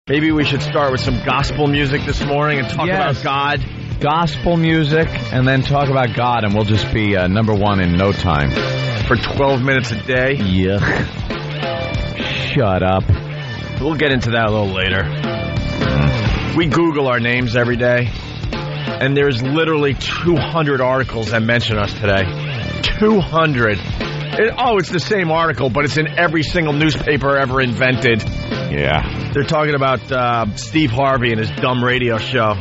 Maybe we should start with some gospel music this morning and talk about God. Gospel music, and then talk about God, and we'll just be number one in no time. For 12 minutes a day? Yuck. Shut up. We'll get into that a little later. We Google our names every day, and there's literally 200 articles that mention us today. 200. It's the same article, but it's in every single newspaper ever invented. Yeah. They're talking about Steve Harvey and his dumb radio show.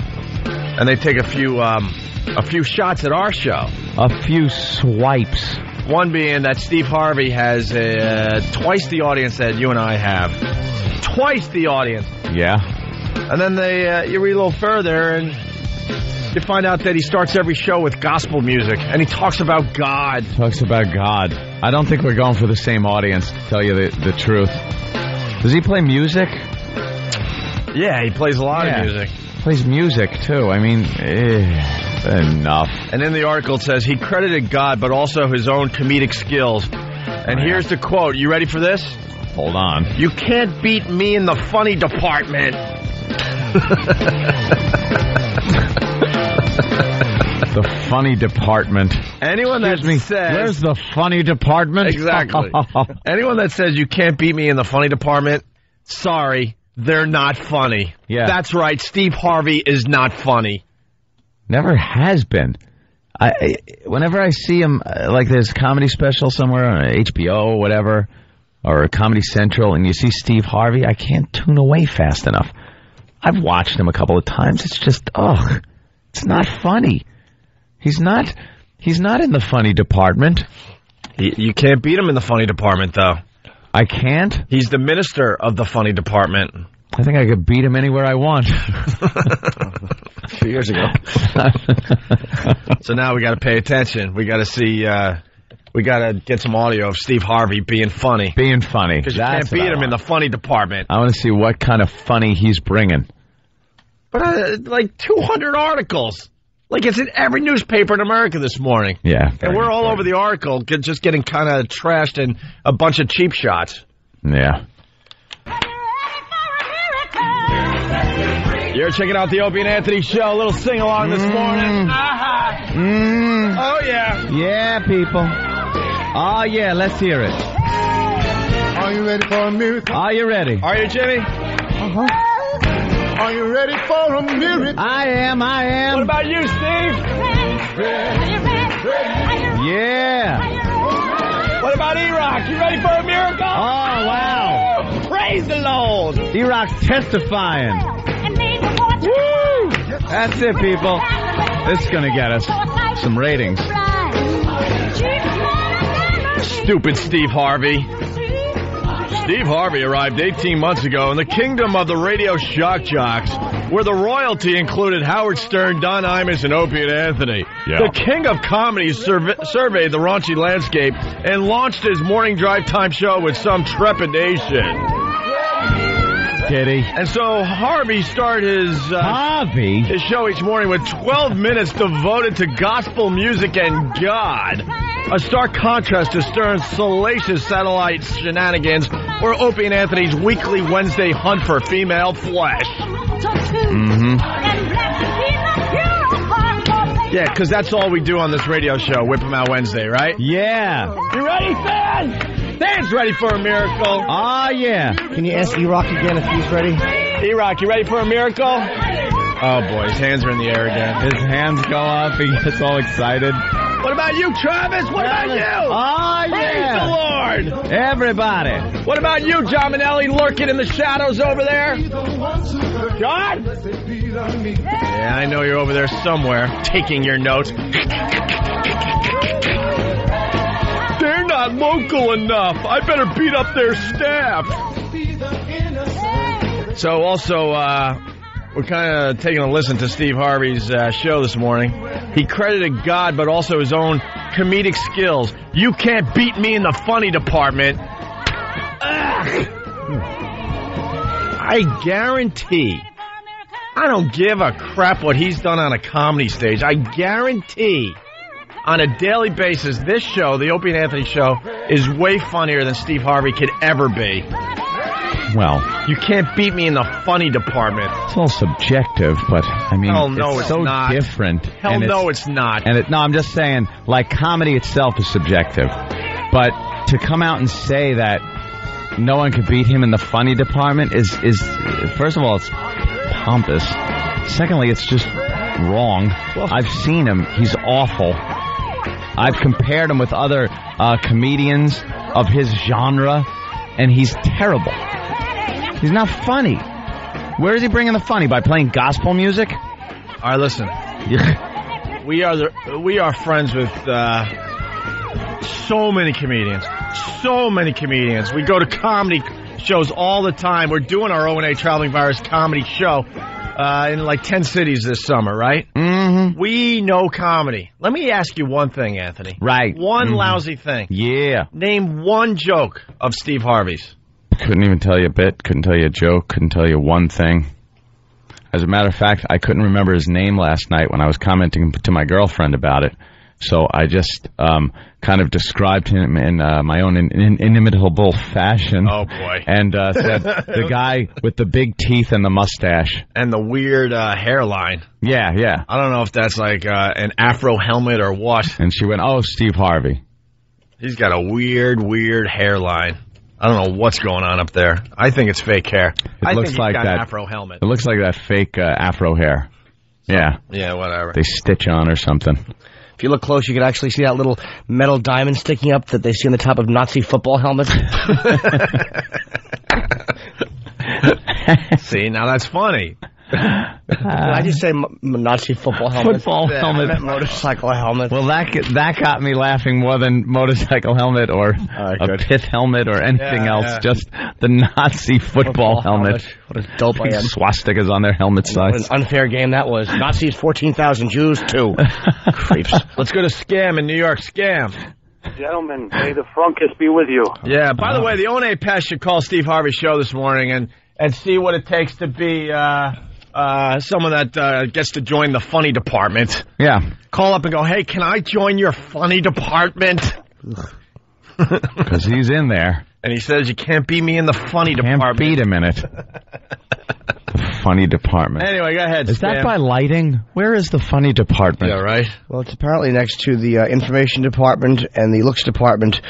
And they take a few shots at our show. A few swipes. One being that Steve Harvey has twice the audience that you and I have. Twice the audience. Yeah. And then you read a little further and you find out that he starts every show with gospel music. And he talks about God. Talks about God. I don't think we're going for the same audience, to tell you the truth. Does he play music? Yeah, he plays a lot of music. Plays music, too. I mean, enough. And in the article it says he credited God, but also his own comedic skills. And here's the quote. You ready for this? Hold on. You can't beat me in the funny department. The funny department. Anyone that says... Where's the funny department? Exactly. Anyone that says you can't beat me in the funny department, sorry, they're not funny. Yeah. That's right, Steve Harvey is not funny. Never has been. Whenever I see him, like there's a comedy special somewhere on HBO or whatever, or Comedy Central, and you see Steve Harvey, I can't tune away fast enough. I've watched him a couple of times. It's just, it's not funny. He's not in the funny department. You can't beat him in the funny department, though. I can't? He's the minister of the funny department. I think I could beat him anywhere I want. A few years ago. So now we got to pay attention. We got to see, we got to get some audio of Steve Harvey being funny. Being funny. Because you can't beat him in the funny department. I want to see what kind of funny he's bringing. But like 200 articles. Like it's in every newspaper in America this morning. Yeah. And we're all over the article, just getting kind of trashed and a bunch of cheap shots. Yeah. You're checking out the Opie and Anthony show. A little sing-along this morning. Oh, yeah. Yeah, people. Oh, yeah, let's hear it. Are you ready for a miracle? Are you ready? Are you, Jimmy? Uh-huh. Are you ready for a miracle? I am. What about you, Steve? Yeah. What about E-Rock? You ready for a miracle? Oh, wow. Praise the Lord. E-Rock's testifying. Woo! That's it, people. This is going to get us some ratings. Stupid Steve Harvey. Steve Harvey arrived 18 months ago in the kingdom of the radio shock jocks, where the royalty included Howard Stern, Don Imus, and Opie and Anthony. Yeah. The king of comedy surveyed the raunchy landscape and launched his morning drive time show with some trepidation. Did he? And so Harvey started his show each morning with 12 minutes devoted to gospel music and God. A stark contrast to Stern's salacious satellite shenanigans or Opie and Anthony's weekly Wednesday hunt for female flesh. Mm-hmm. Yeah, because that's all we do on this radio show, Whip 'em Out Wednesday, right? Yeah. You ready, Stan? Stan's ready for a miracle. Oh, yeah. Can you ask E-Rock again if he's ready? E-Rock, you ready for a miracle? Oh, boy, his hands are in the air again. His hands go up. He gets all excited. What about you, Travis? What about you? Oh, yeah. Praise the Lord. Everybody. What about you, John Manelli, lurking in the shadows over there? John? Yeah, I know you're over there somewhere, taking your notes. They're not local enough. I better beat up their staff. So also, we're kind of taking a listen to Steve Harvey's show this morning. He credited God, but also his own comedic skills. You can't beat me in the funny department. Ugh. I guarantee, I don't give a crap what he's done on a comedy stage. I guarantee on a daily basis, this show, the Opie and Anthony show, is way funnier than Steve Harvey could ever be. Well, You can't beat me in the funny department. it's all subjective, but I mean, Hell no, it's so not. different. Hell no, it's not. And no, I'm just saying, like, comedy itself is subjective. But to come out and say that no one could beat him in the funny department is first of all, it's pompous. Secondly, it's just wrong. I've seen him. He's awful. I've compared him with other comedians of his genre, and he's terrible. He's not funny. Where is he bringing the funny? By playing gospel music? All right, listen. We are friends with so many comedians. So many comedians. We go to comedy shows all the time. We're doing our O&A Traveling Virus comedy show in like 10 cities this summer, right? Mm-hmm. We know comedy. Let me ask you one thing, Anthony. Right. One lousy thing. Yeah. Name one joke of Steve Harvey's. Couldn't even tell you a bit, couldn't tell you a joke, couldn't tell you one thing. As a matter of fact, I couldn't remember his name last night when I was commenting to my girlfriend about it. So I just kind of described him in my own inimitable fashion. Oh, boy. And said, the guy with the big teeth and the mustache. And the weird hairline. Yeah, yeah. I don't know if that's like an afro helmet or what. And she went, oh, Steve Harvey. He's got a weird hairline. I don't know what's going on up there. I think it's fake hair. I looks think like he's got that an afro helmet. It looks like that fake afro hair. Yeah. Yeah, whatever. They stitch on or something. If you look close, you can actually see that little metal diamond sticking up that they see on the top of Nazi football helmets. See, now that's funny. Did I just say Nazi football helmet? Football helmet. I meant motorcycle helmet. Well, that got me laughing more than motorcycle helmet or a pith helmet or anything else. Yeah. Just the Nazi football helmet. What a dope I am. Swastikas on their helmet What sides. an unfair game that was. Nazis, 14,000 Jews, too. Creeps. Let's go to Scam in New York. Scam. Gentlemen, may the frunkus be with you. Yeah, by the way, the O&A Pass should call Steve Harvey's show this morning and see what it takes to be someone that gets to join the funny department. Yeah. Call up and go, hey, can I join your funny department? Because he's in there. And he says, you can't beat me in the funny Can't department. beat him in it. The funny department. Anyway, go ahead, Is Scam. that by lighting? Where is the funny department? Yeah, right? Well, it's apparently next to the information department and the looks department.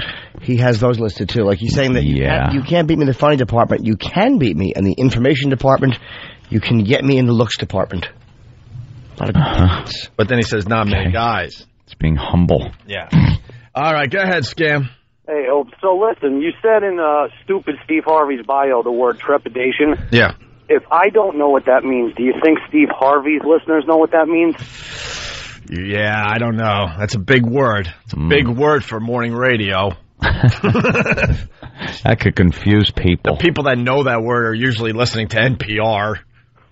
He has those listed, too. Like, he's saying that you can't beat me in the funny department. You can beat me in the information department. You can get me in the looks department. A lot of difference. But then he says, not many guys. It's being humble. Yeah. All right, go ahead, Scam. Hey, so listen, you said in stupid Steve Harvey's bio the word trepidation. Yeah. If I don't know what that means, do you think Steve Harvey's listeners know what that means? Yeah, I don't know. That's a big word. It's a big word for morning radio. That could confuse people. The people that know that word are usually listening to NPR.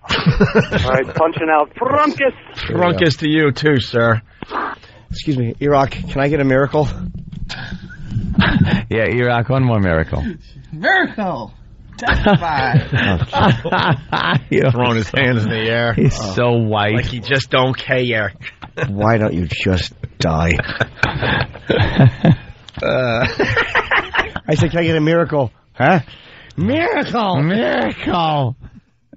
All right, punching out frunkus. Frunkus to you, too, sir. Excuse me, Iraq, can I get a miracle? Yeah, Iraq, one more miracle. Miracle! Testify! Throwing his hands in the air. He's so white. Like he just don't care. Why don't you just die? I said, can I get a miracle? Huh? Miracle! Miracle!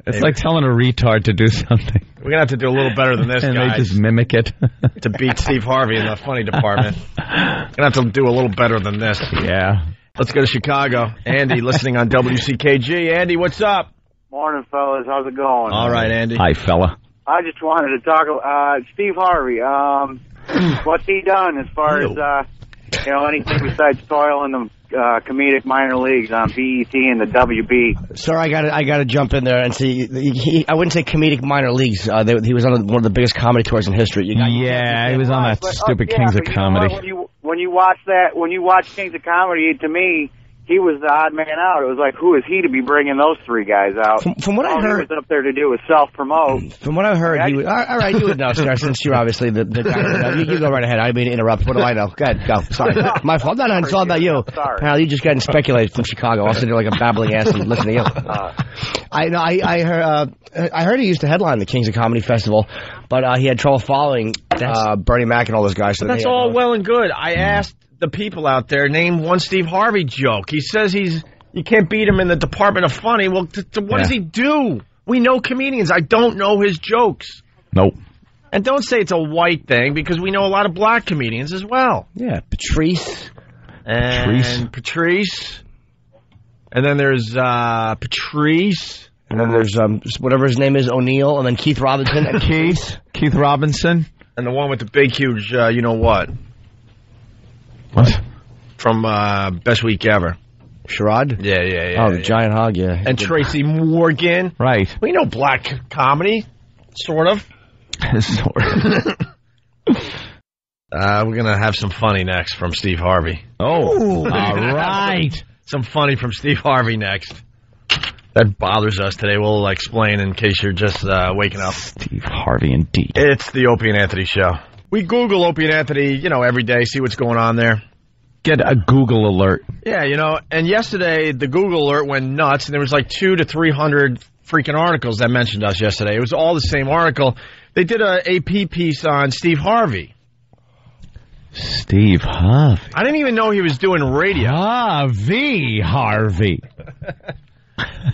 It's like telling a retard to do something. We're going to have to do a little better than this, And guys, they just mimic it. to beat Steve Harvey in the funny department. Going to have to do a little better than this. Yeah. Let's go to Chicago. Andy, listening on WCKG. Andy, what's up? Morning, fellas. How's it going? All right, Andy. Hi, fella. I just wanted to talk Steve Harvey. What's he done as far as anything besides toil in the comedic minor leagues on BET and the WB? Sir, I gotta jump in there and see. I wouldn't say comedic minor leagues. He was on one of the biggest comedy tours in history. He was on that stupid Kings of Comedy. When you watch Kings of Comedy, to me, he was the odd man out. It was like, who is he to be bringing those three guys out? From what I heard, he was up there to do was self-promote. From what I heard, he was, all right, you would know, sir, since you're obviously the guy. You go right ahead. I mean to interrupt. What do I know? Go ahead, go. Sorry. My fault. No, it's all about you. Sorry. Pal, you just got speculated from Chicago. I'll sit there like a babbling ass and listen to you. I heard he used to headline the Kings of Comedy Festival, but he had trouble following Bernie Mac and all those guys. So That's all well and good. I asked the people out there, name one Steve Harvey joke. He says he's You can't beat him in the Department of Funny. Well, what does he do? We know comedians. I don't know his jokes. Nope. And don't say it's a white thing, because we know a lot of black comedians as well. Yeah, Patrice. And Patrice. And then there's Patrice. And then there's whatever his name is, O'Neill. And then Keith Robinson. And Keith Robinson. And the one with the big, huge, you know what? What? From Best Week Ever. Sherrod? Yeah. Oh, the giant hog, yeah. And Tracy Morgan. Right. We know black comedy, sort of. Sort of. We're going to have some funny next from Steve Harvey. Oh, all right. Some funny from Steve Harvey next. That bothers us today. We'll explain in case you're just waking up. Steve Harvey, indeed. It's the Opie and Anthony Show. We Google Opie and Anthony, every day, see what's going on there. Get a Google alert. Yeah, and yesterday the Google alert went nuts, and there was like 200 to 300 freaking articles that mentioned us yesterday. It was all the same article. They did a AP piece on Steve Harvey. Steve Harvey. I didn't even know he was doing radio. Harvey.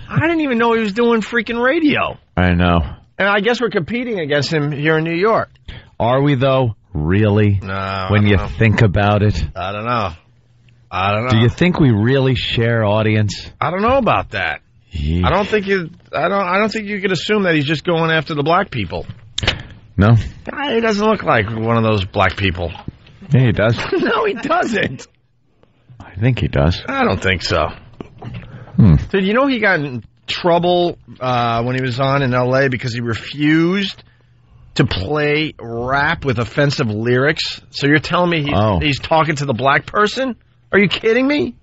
I didn't even know he was doing freaking radio. I know. And I guess we're competing against him here in New York. Are we, though? Really? No. When you think about it? I don't know. Do you think we really share audience? I don't know about that. Yeah. I don't think you could assume that he's just going after the black people. No? He doesn't look like one of those black people. Yeah, he does. No, he doesn't. I think he does. I don't think so. Dude, he got in trouble when he was on in L.A. because he refused to play rap with offensive lyrics. So you're telling me he's talking to the black person? Are you kidding me?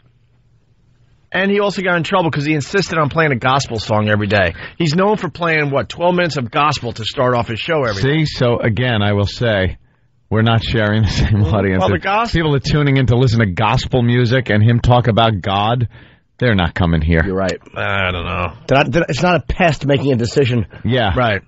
And he also got in trouble because he insisted on playing a gospel song every day. He's known for playing, 12 minutes of gospel to start off his show every day. See, so again, I will say, we're not sharing the same audience. Well, the gospel. People are tuning in to listen to gospel music and him talk about God. They're not coming here. You're right. I don't know. It's not a pest making a decision. Yeah. Right.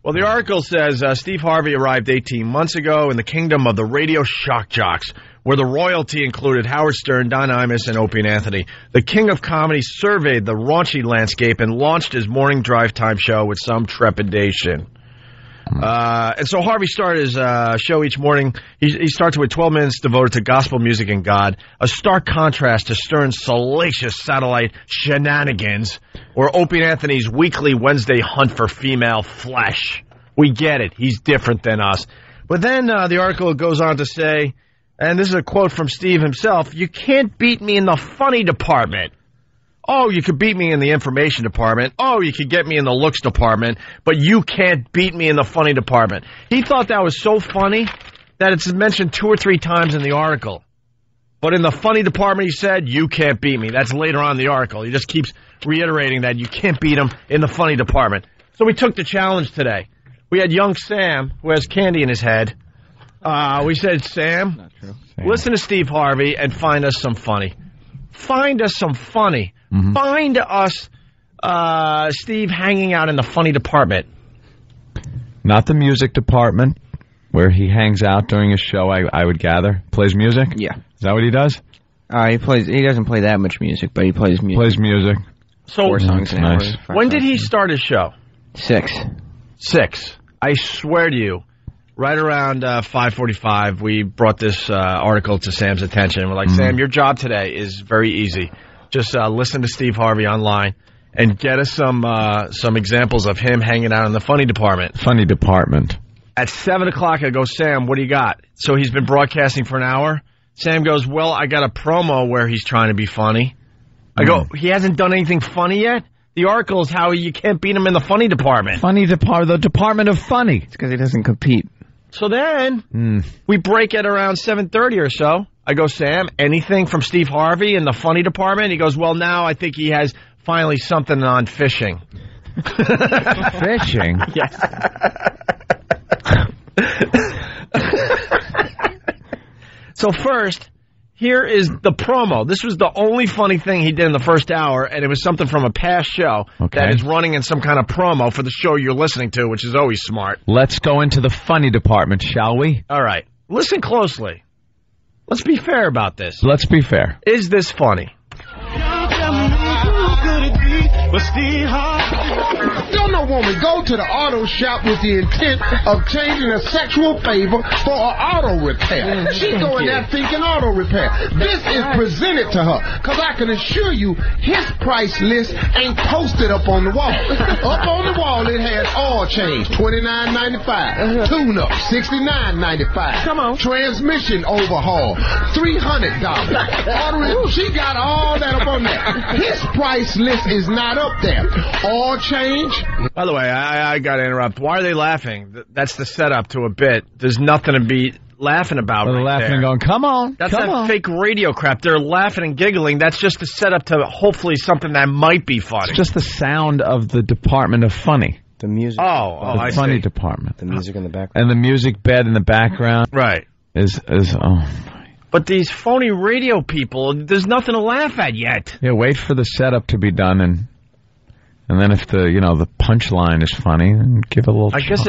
Well, the article says Steve Harvey arrived 18 months ago in the kingdom of the radio shock jocks, where the royalty included Howard Stern, Don Imus, and Opie and Anthony. The king of comedy surveyed the raunchy landscape and launched his morning drive time show with some trepidation. And so Harvey started his show each morning. He starts with 12 minutes devoted to gospel music and God, a stark contrast to Stern's salacious satellite shenanigans, or Opie and Anthony's weekly Wednesday hunt for female flesh. We get it. He's different than us. But then the article goes on to say, and this is a quote from Steve himself, "You can't beat me in the funny department. Oh, you could beat me in the information department. Oh, you could get me in the looks department, but you can't beat me in the funny department." He thought that was so funny that it's mentioned 2 or 3 times in the article. But in the funny department, he said, "You can't beat me." That's later on in the article. He just keeps reiterating that you can't beat him in the funny department. So we took the challenge today. We had young Sam, who has candy in his head. We said, Sam, listen to Steve Harvey and find us some funny. Find us some funny. Mm-hmm. Find us Steve hanging out in the funny department. Not the music department, where he hangs out during his show, I would gather. Plays music? Yeah. Is that what he does? He doesn't play that much music, but he plays music. Plays music. So 4 songs an nice. hour. When did he start his show? 6. 6. I swear to you, right around 5:45, we brought this article to Sam's attention. We're like, Sam, your job today is very easy. Just listen to Steve Harvey online and get us some examples of him hanging out in the funny department. Funny department. At 7 o'clock, I go, Sam, what do you got? So he's been broadcasting for an hour. Sam goes, well, I got a promo where he's trying to be funny. I go, he hasn't done anything funny yet? The article is how you can't beat him in the funny department. The department of funny. It's because he doesn't compete. So then, we break at around 7:30 or so. I go, Sam, anything from Steve Harvey in the funny department? He goes, well, now I think he has finally something on fishing. Fishing? Yes. So first, here is the promo. This was the only funny thing he did in the first hour, and it was something from a past show that is running in some kind of promo for the show you're listening to, which is always smart. Let's go into the funny department, shall we? All right. Listen closely. Let's be fair about this. Let's be fair. Is this funny? But Steve Harvey. Don't no woman go to the auto shop with the intent of changing a sexual favor for an auto repair. She go in there thinking auto repair. This is presented to her, because I can assure you his price list ain't posted up on the wall. Up on the wall it has oil change, $29.95. Tune-up, $69.95. Come on. Transmission overhaul, $300. She got all that up on there. His price list is not up there. Oil change. By the way, I got to interrupt. Why are they laughing? That's the setup to a bit. There's nothing to be laughing about. They're laughing and going, come on. That's fake radio crap. They're laughing and giggling. That's just a setup to hopefully something that might be funny. It's just the sound of the Department of Funny. The music. The funny department. The music in the background. And the music bed in the background. Right. Is But these phony radio people, there's nothing to laugh at yet. Yeah, wait for the setup to be done, and then if the punchline is funny, then give a little chuckle. I guess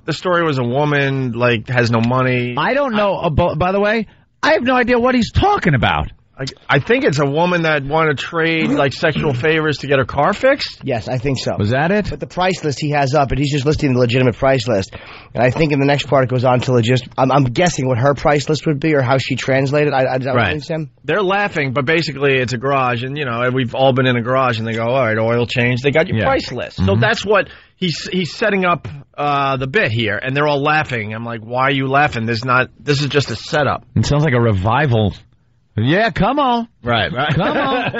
the story was a woman, has no money. I don't know. By the way, I have no idea what he's talking about. I think it's a woman that wanted to trade sexual favors to get her car fixed. Yes, I think so. Was that it? But the price list he has up, and he's just listing the legitimate price list. And I think in the next part it goes on to I'm guessing what her price list would be or how she translated. Right. They're laughing, but basically it's a garage, and we've all been in a garage, and they go, all right, oil change. They got your price list. Mm-hmm. So that's what he's setting up the bit here, and they're all laughing. I'm like, why are you laughing? This is just a setup. It sounds like a revival. Yeah, come on. Right. Come on.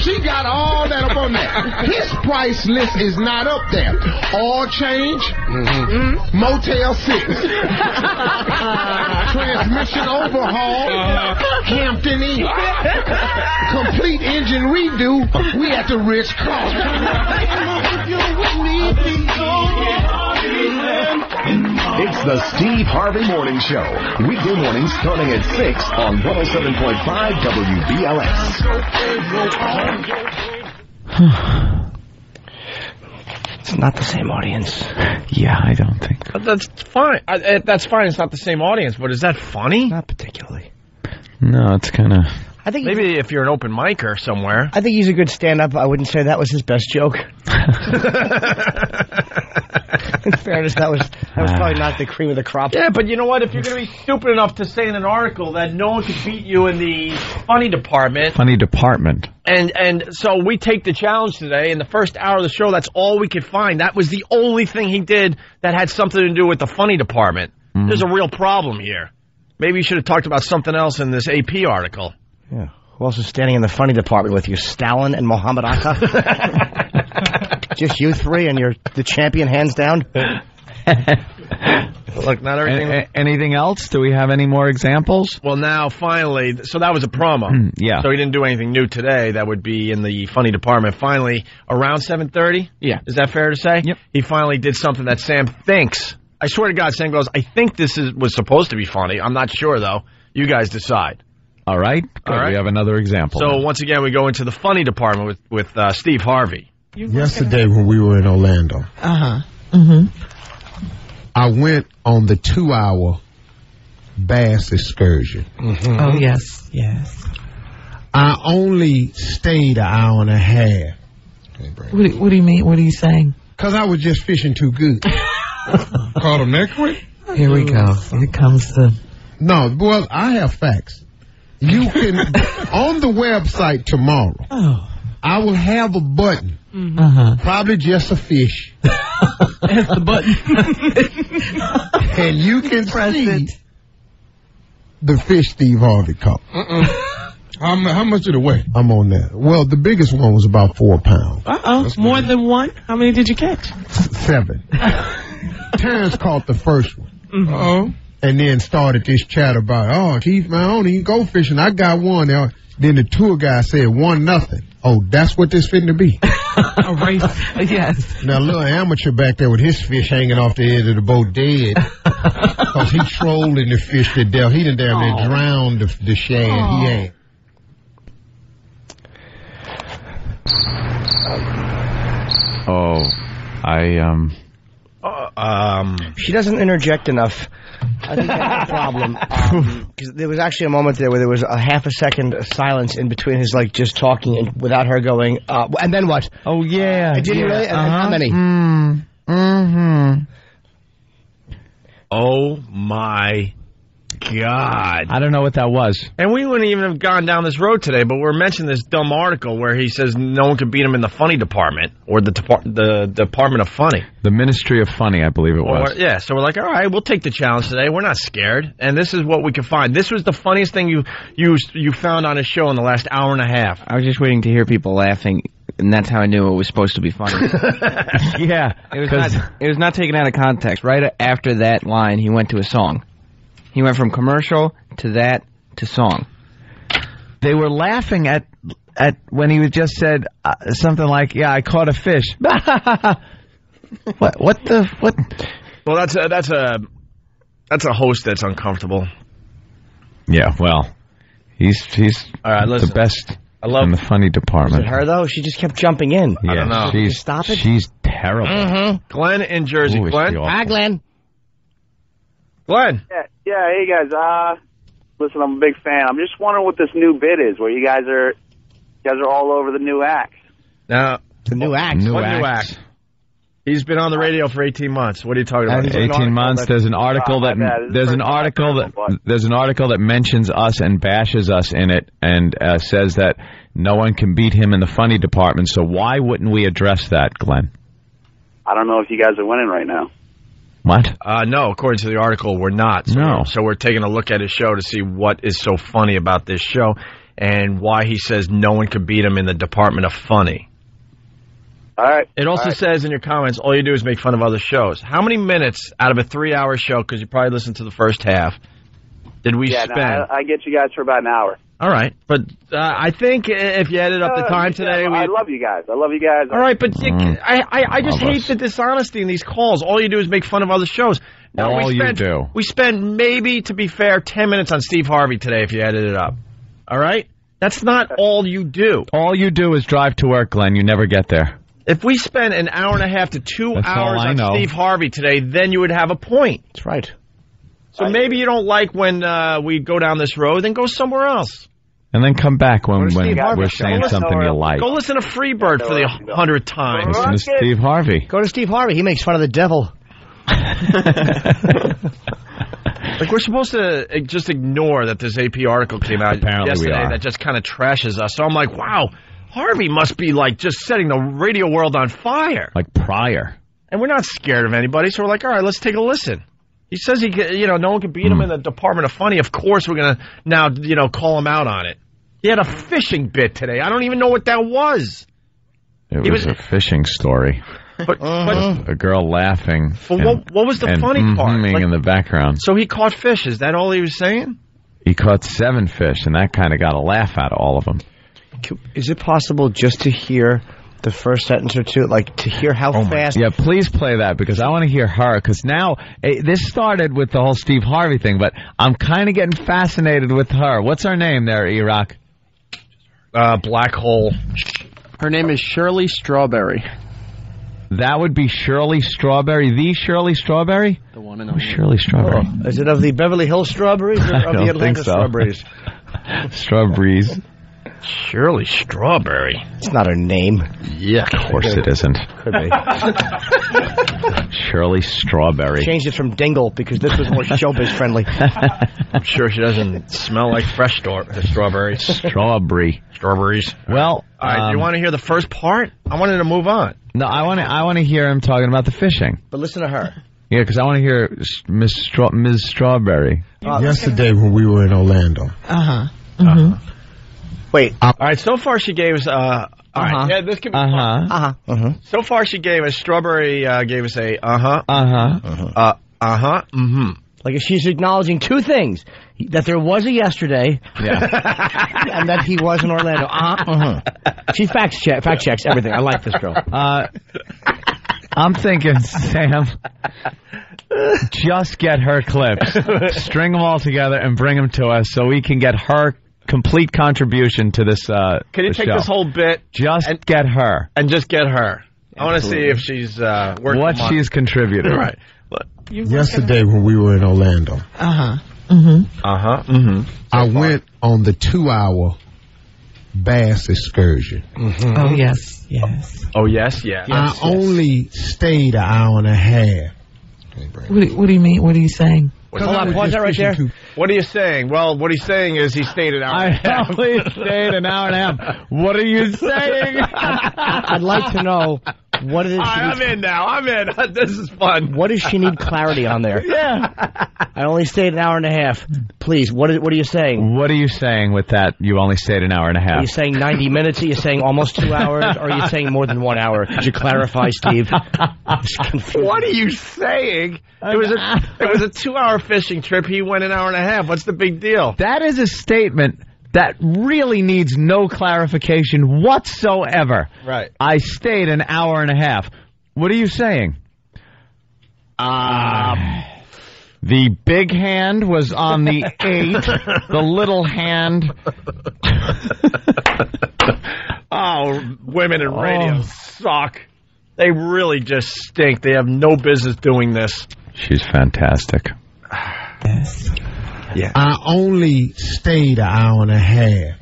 She got all that up on there. His price list is not up there. Oil change, Motel 6, transmission overhaul, Hampton Inn, complete engine redo. We at the Ritz Carlton. It's the Steve Harvey Morning Show. Weekday mornings starting at 6 on 107.5 WBLS. It's not the same audience. Yeah, I don't think. That's fine. That's fine. It's not the same audience, but is that funny? Not particularly. No, it's kind of... I think maybe if you're an open micer somewhere. I think he's a good stand-up. I wouldn't say that was his best joke. In fairness, that was probably not the cream of the crop. Yeah, but you know what? If you're going to be stupid enough to say in an article that no one could beat you in the funny department. And so we take the challenge today. In the first hour of the show, that's all we could find. That was the only thing he did that had something to do with the funny department. Mm-hmm. There's a real problem here. Maybe you should have talked about something else in this AP article. Yeah. Who else is standing in the funny department with you? Stalin and Muhammad Atta? Just you three, and you're the champion hands down? Look, not everything. Anything else? Do we have any more examples? Well, now, finally, so that was a promo. Yeah. So he didn't do anything new today that would be in the funny department. Finally, around 7:30? Yeah. Is that fair to say? Yep. He finally did something that Sam thinks. I swear to God, Sam goes, I think this was supposed to be funny. I'm not sure, though. You guys decide. All right. Good. All right. We have another example. So, once again, we go into the funny department with Steve Harvey. Yesterday when we were in Orlando, I went on the 2-hour bass excursion. Oh, yes. I only stayed an hour and a half. What do you mean? What are you saying? Because I was just fishing too good. Caught him that quick? Here we go. Here comes the... No, well, I have facts. You can, on the website tomorrow, I will have a button. Probably just a fish. That's the button. And you can see the fish Steve Harvey caught. How much did it weigh? I'm on that. Well, the biggest one was about 4 pounds. More than one? How many did you catch? 7. Terrence caught the first one. And then started this chat about, Keith, man, I don't even go fishing. I got one. Then the tour guy said 1-0. Oh, that's what this fitting to be. A race. Yes. Now, a little amateur back there with his fish hanging off the edge of the boat dead. Because he trolling the fish to death. He done damn near drowned the shad. He ain't. She doesn't interject enough. I think that's the problem. Because there was actually a moment there where there was a half a second of silence in between his like just talking and without her going. And then what? Oh yeah. Did you really? And how many? Oh my God. I don't know what that was. And we wouldn't even have gone down this road today, but we're mentioning this dumb article where he says no one could beat him in the funny department, or the Department of Funny. The Ministry of Funny, I believe it was. Yeah, so we're like, all right, we'll take the challenge today. We're not scared. And this is what we could find. This was the funniest thing you found on his show in the last hour and a half. I was just waiting to hear people laughing, and that's how I knew it was supposed to be funny. Yeah. It was not taken out of context. Right after that line, he went to a song. He went from commercial to that to song. They were laughing at when he just said something like, "Yeah, I caught a fish." What? Well, that's a host that's uncomfortable. Yeah, well, he's all right, listen. the best in the funny department. Was it her though? She just kept jumping in. Yeah, I don't know. Stop it. She's terrible. Glenn in Jersey. Ooh, Glenn. Hi, Glenn. Glenn. Yeah, hey guys. Listen, I'm a big fan. I'm just wondering what this new bit is, where you guys are all over the new acts. Now, The new act. What new act? He's been on the radio for 18 months. What are you talking about? 18 months. There's an article that mentions us and bashes us in it, and says that no one can beat him in the funny department. So why wouldn't we address that, Glenn? I don't know if you guys are winning right now. What? No, according to the article, we're not. So we're taking a look at his show to see what is so funny about this show and why he says no one could beat him in the Department of Funny. All right. It also says in your comments, all you do is make fun of other shows. How many minutes out of a 3-hour show, because you probably listened to the first half, did we spend? No, I get you guys for about an hour. All right. But I think if you added up the time today... I love you guys. All right, but I just hate the dishonesty in these calls. All you do is make fun of other shows. No, we spent maybe, to be fair, 10 minutes on Steve Harvey today if you added it up. All right? That's not all you do. All you do is drive to work, Glenn. You never get there. If we spent an hour and a half to 2 hours on Steve Harvey today, then you would have a point. That's right. So maybe you don't like when we go down this road, then go somewhere else. And then come back when we're saying something you like. Go listen to Freebird for the 100th time. Listen to Steve Harvey. Go to Steve Harvey. He makes fun of the devil. Like, we're supposed to just ignore that this AP article came out yesterday that just kind of trashes us. So I'm like, wow, Harvey must be like just setting the radio world on fire. Like Pryor. And we're not scared of anybody, so we're like, all right, let's take a listen. He says no one can beat him in the Department of Funny. Of course we're going to now, call him out on it. He had a fishing bit today. I don't even know what that was. It was a fishing story. But a girl laughing. What was the funny part? In the background. So he caught fish. Is that all he was saying? He caught 7 fish, and that kind of got a laugh out of all of them. Is it possible just to hear the first sentence or two, like to hear how fast? Yeah, please play that, because I want to hear her, because now, this started with the whole Steve Harvey thing, but I'm kind of getting fascinated with her. What's her name there, E-Rock? Black Hole. Her name is Shirley Strawberry. That would be Shirley Strawberry, the Shirley Strawberry? The one and only. Shirley Strawberry. Oh, is it of the Beverly Hills Strawberries or of the Atlanta Strawberries? Strawberries. Shirley Strawberry. It's not her name. Yeah, of course it isn't. Could be. Shirley Strawberry. Changed it from Dingle because this was more showbiz friendly. I'm sure she doesn't smell like fresh strawberries. Strawberries. Well, all right, do you want to hear the first part? I wanted to move on. No, I want to hear him talking about the fishing. But listen to her. Yeah, because I want to hear Ms. Strawberry. Yesterday when we were in Orlando. Wait. All right, so far she gave us... all right, yeah, this could be fun. So far she gave us... Strawberry gave us a Like she's acknowledging two things. That there was a yesterday, and that he was in Orlando. She fact checks everything. I like this girl. I'm thinking, Sam, just get her clips, string them all together, and bring them to us so we can get her complete contribution to this. Can you take show. this whole bit? Just get her. And just get her. I want to see if she's working. What she's contributed. Right. Yesterday when we were in Orlando, I went on the 2-hour bass excursion. Oh, yes, yes. Oh, yes, yeah. I only stayed an hour and a half. What do you mean? What are you saying? Hold on, pause that right there. What are you saying? Well, what he's saying is he stayed an hour and a half. I only stayed an hour and a half. What are you saying? I'd like to know what it is. I'm in now. I'm in. This is fun. What does she need clarity on there? Yeah. I only stayed an hour and a half. Please, what are you saying? What are you saying with that? You only stayed an hour and a half. Are you saying 90 minutes? Are you saying almost 2 hours? Or are you saying more than 1 hour? Could you clarify, Steve? What are you saying? It was a 2-hour fishing trip. He went an hour and a half. What's the big deal? That is a statement that really needs no clarification whatsoever. Right. I stayed an hour and a half. What are you saying? The big hand was on the 8. The little hand. Oh, women in radio suck. They really just stink. They have no business doing this. She's fantastic. Yes. Yeah. I only stayed an hour and a half.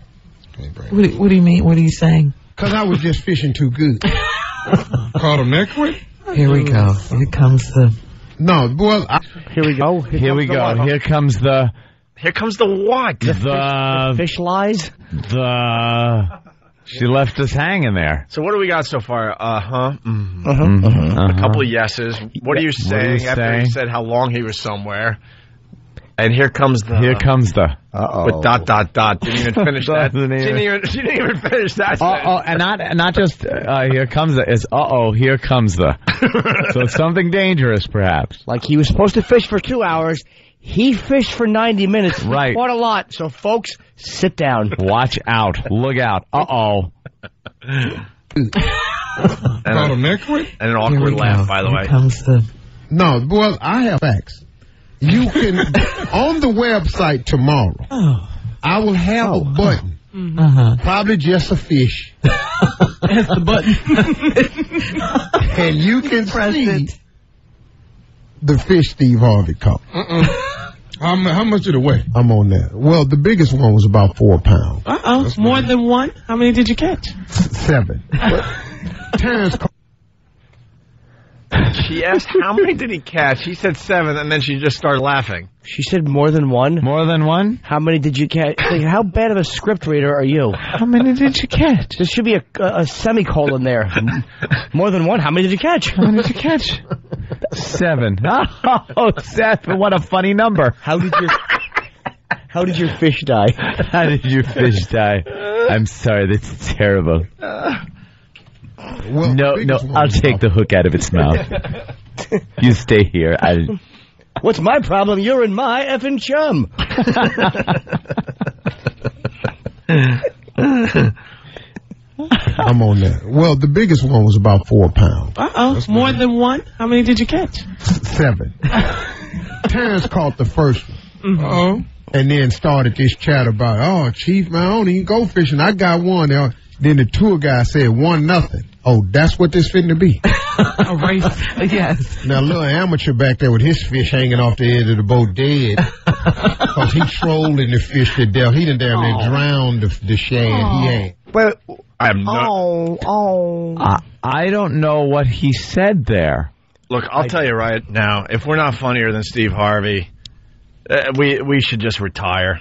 What do you mean? What are you saying? Because I was just fishing too good. Caught a necklace? Here we go. Here comes the... No, well, Here we go. Here we go. Here comes the... Here comes the what? The fish lies? She left us hanging there. So what do we got so far? A couple of yeses. What are you saying after he said how long he was somewhere? And here comes the... Here comes the... With ... Didn't even finish that. She didn't even finish that. And not just here comes the... It's here comes the... So it's something dangerous, perhaps. Like he was supposed to fish for 2 hours. He fished for 90 minutes. Right. He caught a lot. So, folks, sit down. Watch out. Look out. Caught a necklace? And an awkward laugh, by the way. Here comes the... No, well, I have facts. You can, on the website tomorrow, I will have a button. Probably just a fish. That's the button. And you can see the fish Steve Harvey caught. How much did it weigh? I'm on that. Well, the biggest one was about 4 pounds. More than one? How many did you catch? 7. Terrence She asked how many did he catch. He said 7, and then she just started laughing. She said more than one? More than one? How many did you catch? Like, how bad of a script reader are you? How many did you catch? There should be a semicolon there. More than one? How many did you catch? How many did you catch? 7. Oh, 7. What a funny number. How did your fish die? How did your fish die? I'm sorry, that's terrible. Well, no, I'll take the hook out of its mouth. You stay here. What's my problem? You're in my effing chum. I'm on that. Well, the biggest one was about 4 pounds. More than one? How many did you catch? 7. Terrence caught the first one. And then started this chat about, Chief, man, I don't even go fishing. I got one. Then the tour guy said 1-0. Oh, that's what this fitting to be. A race. Yes. Now, little amateur back there with his fish hanging off the edge of the boat dead. Because he trolled in the fish to death. He done damn near drowned the shad. He ain't. But I'm not. I don't know what he said there. Look, I'll tell you right now, if we're not funnier than Steve Harvey, we should just retire.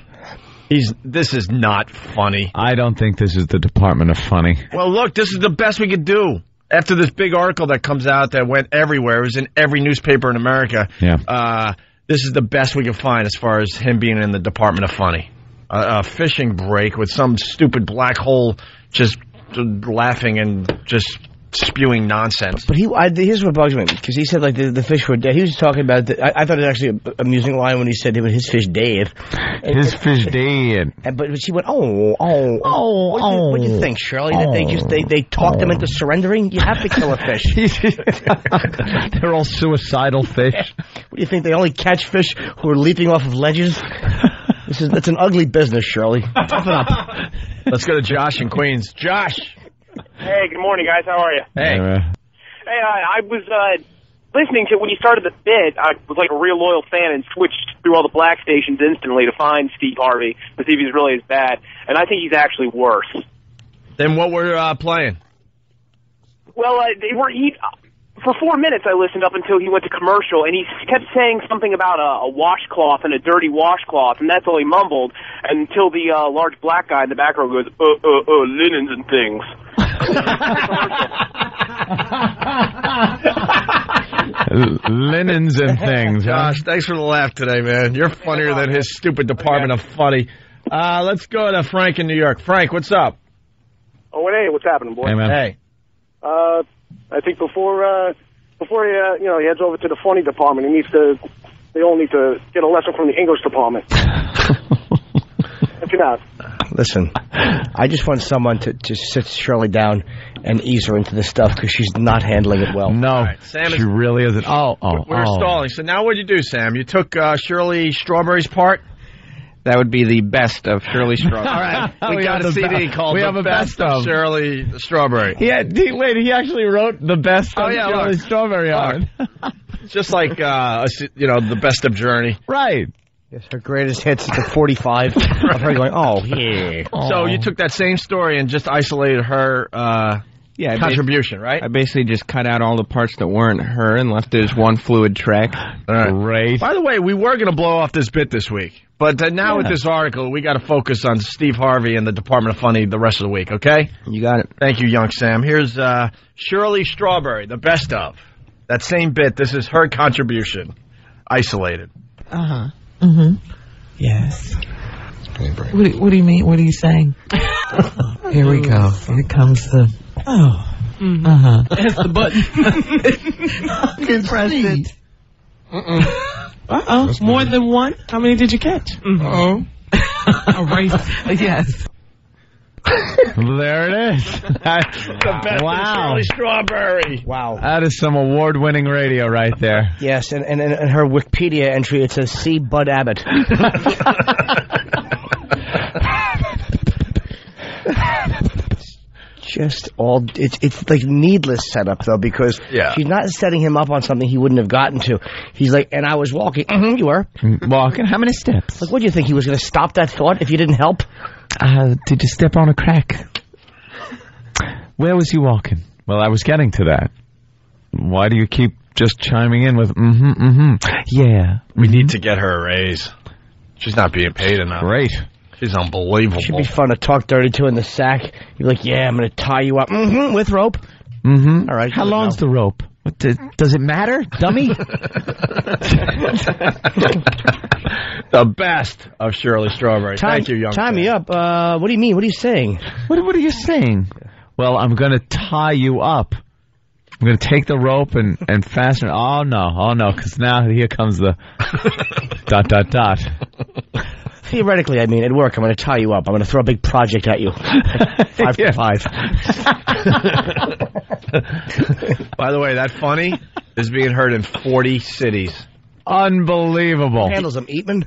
This is not funny. I don't think this is the Department of Funny. Well, look, this is the best we could do. After this big article that comes out that went everywhere, it was in every newspaper in America. Yeah. This is the best we could find as far as him being in the Department of Funny. A fishing break with some stupid black hole just laughing and just spewing nonsense. But here's what bugs me, because he said like the fish were dead. He was talking about I thought it was actually an amusing line when he said his fish dead. His fish dead. But she went what do you think, Shirley? That they talked them into surrendering? You have to kill a fish. They're all suicidal fish. What do you think? They only catch fish who are leaping off of ledges? That's an ugly business, Shirley. Toughen up. Let's go to Josh in Queens. Josh. Hey, good morning, guys. How are you? Hey. I was listening to when you started the bit. I was like a real loyal fan and switched through all the black stations instantly to find Steve Harvey to see if he's really as bad. And I think he's actually worse. Then what we're playing? Well, for 4 minutes I listened up until he went to commercial, and he kept saying something about a washcloth and a dirty washcloth, and that's all he mumbled until the large black guy in the back row goes, linens and things. Linens and things. Gosh, thanks for the laugh today, man. You're funnier than his stupid Department of Funny. Let's go to Frank in New York. Frank, what's up? Oh, hey, what's happening, boy? Hey, man. Hey. I think before he heads over to the funny department, they all need to get a lesson from the English department. What you got? Listen, I just want someone to just sit Shirley down and ease her into this stuff because she's not handling it well. No, right, Sam she really isn't. We're stalling. So now what'd you do, Sam? You took Shirley Strawberry's part? That would be the best of Shirley Strawberry. All right, we got a CD called The Best of Shirley Strawberry. He actually wrote the best of Shirley Strawberry on it. Just like, the best of Journey. Right. Yes, her greatest hits is the 45 of her going, oh, yeah. So you took that same story and just isolated her contribution, right? I basically just cut out all the parts that weren't her and left it as one fluid track. All right. Great. By the way, we were going to blow off this bit this week. But now with this article, we got to focus on Steve Harvey and the Department of Funny the rest of the week, okay? You got it. Thank you, young Sam. Here's Shirley Strawberry, the best of. That same bit, this is her contribution. Isolated. Uh-huh. Mm-hmm. Yes. What do you mean? What are you saying? Here we go. Here comes the... Oh. Mm-hmm. Uh-huh. That's the button. You pressed it. Uh-oh. More than one? How many did you catch? Mm-hmm. Uh-oh. All right. Yes. There it is. The best of Shirley Strawberry. Wow. That is some award-winning radio right there. Yes, and her Wikipedia entry, it says, see Bud Abbott. Just it's like needless setup, though, because she's not setting him up on something he wouldn't have gotten to. He's like, and I was walking. Mm-hmm, you were. Walking? How many steps? Like, what do you think? He was going to stop that thought if you didn't help? Did you step on a crack? Where was you walking? Well, I was getting to that. Why do you keep just chiming in with yeah? We need to get her a raise. She's not being paid enough. Great. She's unbelievable. Should be fun to talk dirty to in the sack. You're like, yeah, I'm going to tie you up. Mm-hmm, with rope. Mm-hmm. All right. How long's the rope? What, does it matter, dummy? The best of Shirley Strawberry. Thank you, young Tie me up. What do you mean? What are you saying? What are you saying? Well, I'm going to tie you up. I'm going to take the rope and fasten it. Oh, no, because now here comes the ... Theoretically, I mean, at work, I'm going to tie you up. I'm going to throw a big project at you. 5 for 5. By the way, that funny is being heard in 40 cities. Unbelievable. Handles him, Eatman.